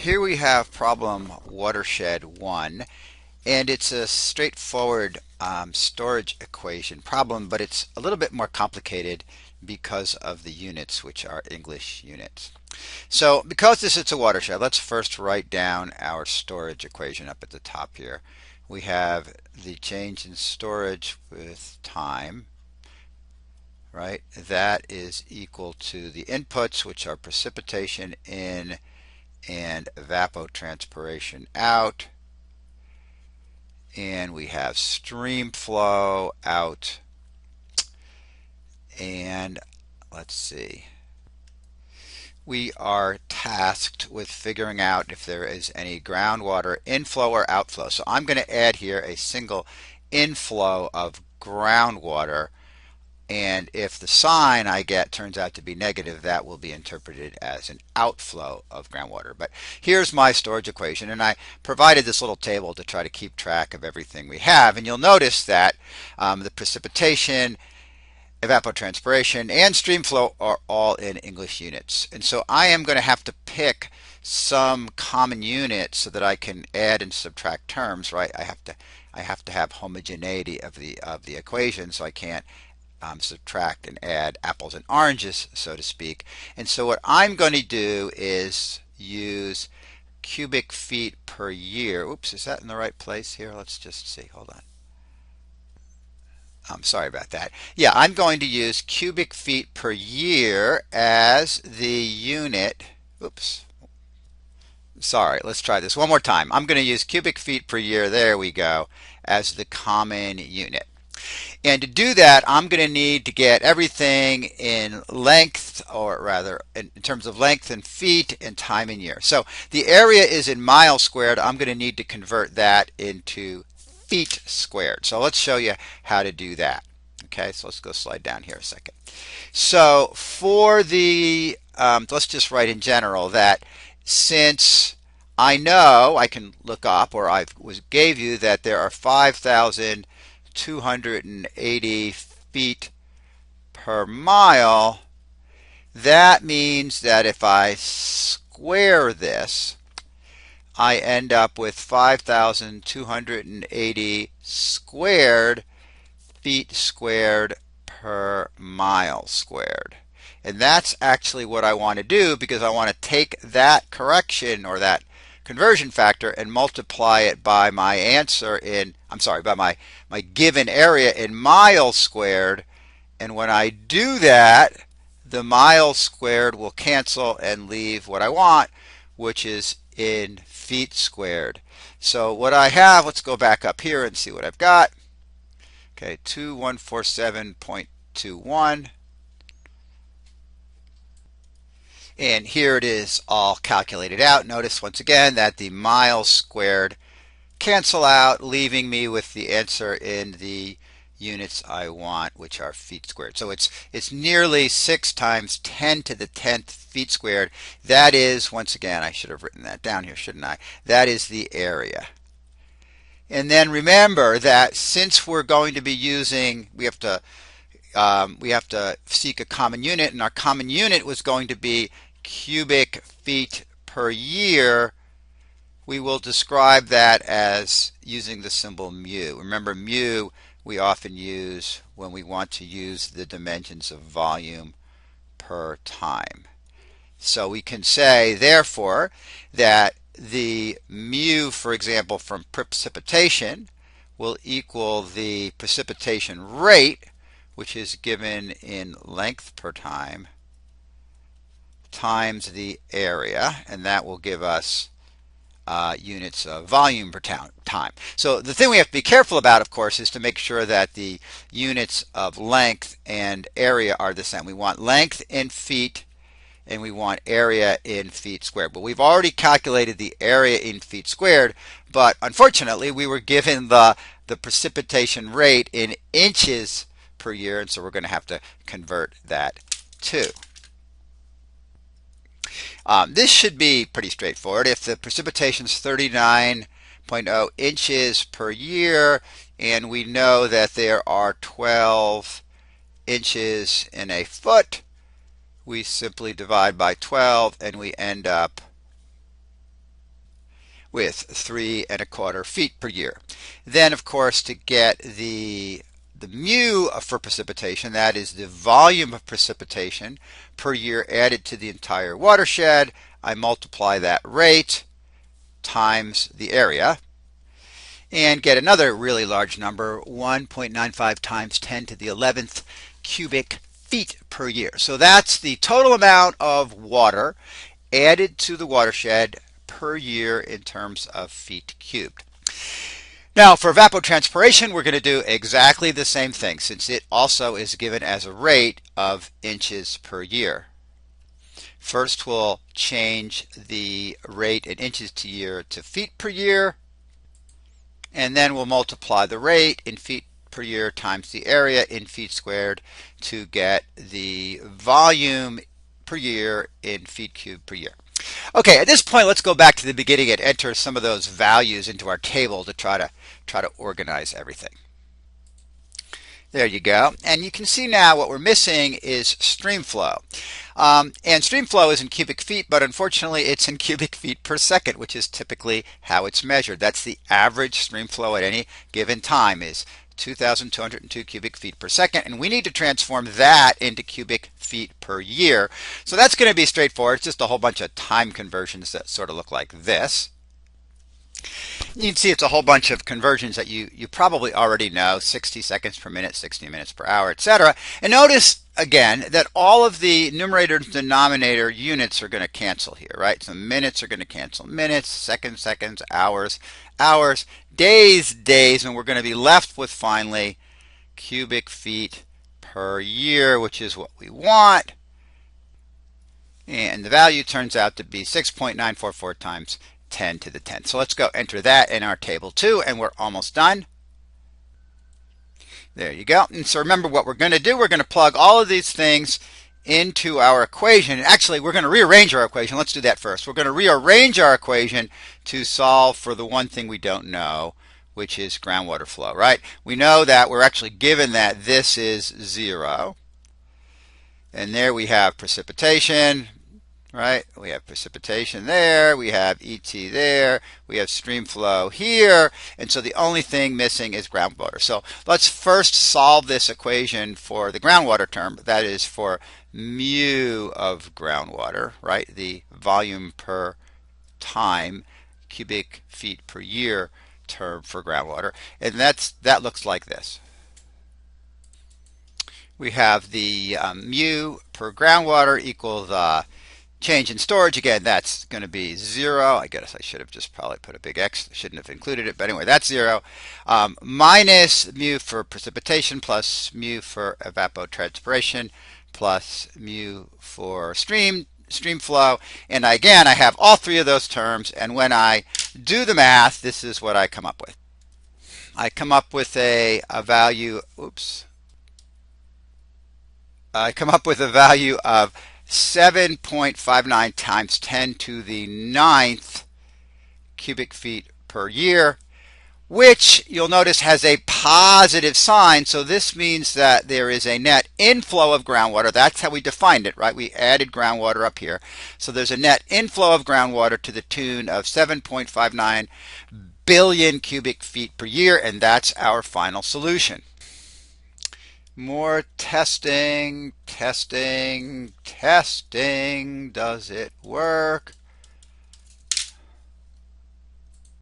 Here we have problem Watershed 1, and it's a straightforward storage equation problem, but it's a little bit more complicated because of the units, which are English units. So because this is a watershed, let's first write down our storage equation up at the top here. We have the change in storage with time, right? That is equal to the inputs, which are precipitation in and evapotranspiration out, and we have stream flow out, and let's see, we are tasked with figuring out if there is any groundwater inflow or outflow. So I'm going to add here a single inflow of groundwater, and if the sign I get turns out to be negative, that will be interpreted as an outflow of groundwater. But here's my storage equation, and I provided this little table to try to keep track of everything we have. And you'll notice that the precipitation, evapotranspiration, and stream flow are all in English units. And so I am going to have to pick some common unit so that I can add and subtract terms, right? I have to have homogeneity of the equation, so I can't subtract and add apples and oranges, so to speak. And so what I'm going to do is use cubic feet per year. Oops, is that in the right place here? Let's just see. Hold on. I'm sorry about that. Yeah, I'm going to use cubic feet per year as the unit. Oops. Sorry, let's try this one more time. I'm going to use cubic feet per year, there we go, as the common unit. And to do that, I'm going to need to get everything in length, or rather in terms of length and feet, and time in year. So the area is in miles squared. I'm going to need to convert that into feet squared. So let's show you how to do that. Okay, so let's go slide down here a second. So for the, let's just write in general that since I know I can look up, or I gave you that there are 5,280 feet per mile, that means that if I square this, I end up with 5,280 squared feet squared per mile squared. And that's actually what I want to do, because I want to take that correction, or that conversion factor, and multiply it by my answer in, by my given area in miles squared. And when I do that, the miles squared will cancel and leave what I want, which is in feet squared. So what I have, let's go back up here and see what I've got. Okay, 2147.21. And here it is all calculated out. Notice once again that the miles squared cancel out, leaving me with the answer in the units I want, which are feet squared. So it's nearly 6 times 10 to the 10th feet squared. That is, once again, I should have written that down here, shouldn't I? That is the area. And then remember that since we're going to be using, we have to seek a common unit, and our common unit was going to be cubic feet per year. We will describe that as using the symbol mu. Remember, mu we often use when we want to use the dimensions of volume per time. So we can say, therefore, that the mu, for example, from precipitation will equal the precipitation rate, which is given in length per time, times the area, and that will give us units of volume per time. So the thing we have to be careful about, of course, is to make sure that the units of length and area are the same. We want length in feet, and we want area in feet squared. But we've already calculated the area in feet squared, but unfortunately we were given the precipitation rate in inches per year, and so we're going to have to convert that too. This should be pretty straightforward. If the precipitation is 39.0 inches per year, and we know that there are 12 inches in a foot, we simply divide by 12, and we end up with 3¼ feet per year. Then, of course, to get the mu for precipitation, that is the volume of precipitation per year added to the entire watershed, I multiply that rate times the area and get another really large number, 1.95 times 10 to the 11th cubic feet per year. So that's the total amount of water added to the watershed per year in terms of feet cubed. Now for evapotranspiration, we're going to do exactly the same thing since it also is given as a rate of inches per year. First, we'll change the rate in inches to year to feet per year, and then we'll multiply the rate in feet per year times the area in feet squared to get the volume per year in feet cubed per year. Okay, at this point, let's go back to the beginning and enter some of those values into our table to try to organize everything. There you go. And you can see now what we're missing is stream flow. And stream flow is in cubic feet, but unfortunately it's in cubic feet per second, which is typically how it's measured. That's the average stream flow at any given time is 2,202 cubic feet per second, and we need to transform that into cubic feet per year. So that's going to be straightforward. It's just a whole bunch of time conversions that sort of look like this. You can see it's a whole bunch of conversions that you probably already know, 60 seconds per minute, 60 minutes per hour, etc. And notice again that all of the numerator and denominator units are going to cancel here, right? So minutes are going to cancel minutes, seconds, seconds, hours, hours, days, days, and we're going to be left with finally cubic feet per year, which is what we want. And the value turns out to be 6.944 times 10 to the 10th. So let's go enter that in our table too, and we're almost done. There you go. And so remember what we're going to do. We're going to plug all of these things into our equation. Actually, we're going to rearrange our equation. Let's do that first. We're going to rearrange our equation to solve for the one thing we don't know, which is groundwater flow, right? We know that we're actually given that this is 0. And there we have precipitation. Right? We have precipitation there, we have ET there, we have stream flow here, and so the only thing missing is groundwater. So let's first solve this equation for the groundwater term, that is for mu of groundwater, right? The volume per time, cubic feet per year term for groundwater, and that looks like this. We have the mu per groundwater equal the change in storage. Again, that's going to be 0. I guess I should have just probably put a big X. Shouldn't have included it. But anyway, that's 0. Minus mu for precipitation plus mu for evapotranspiration plus mu for stream flow. And again, I have all three of those terms. And when I do the math, this is what I come up with. I come up with a value. I come up with a value of 7.59 times 10 to the 9th cubic feet per year, which you'll notice has a positive sign. So this means that there is a net inflow of groundwater. That's how we defined it, right? We added groundwater up here. So there's a net inflow of groundwater to the tune of 7.59 billion cubic feet per year, and that's our final solution. More testing, testing, testing. Does it work?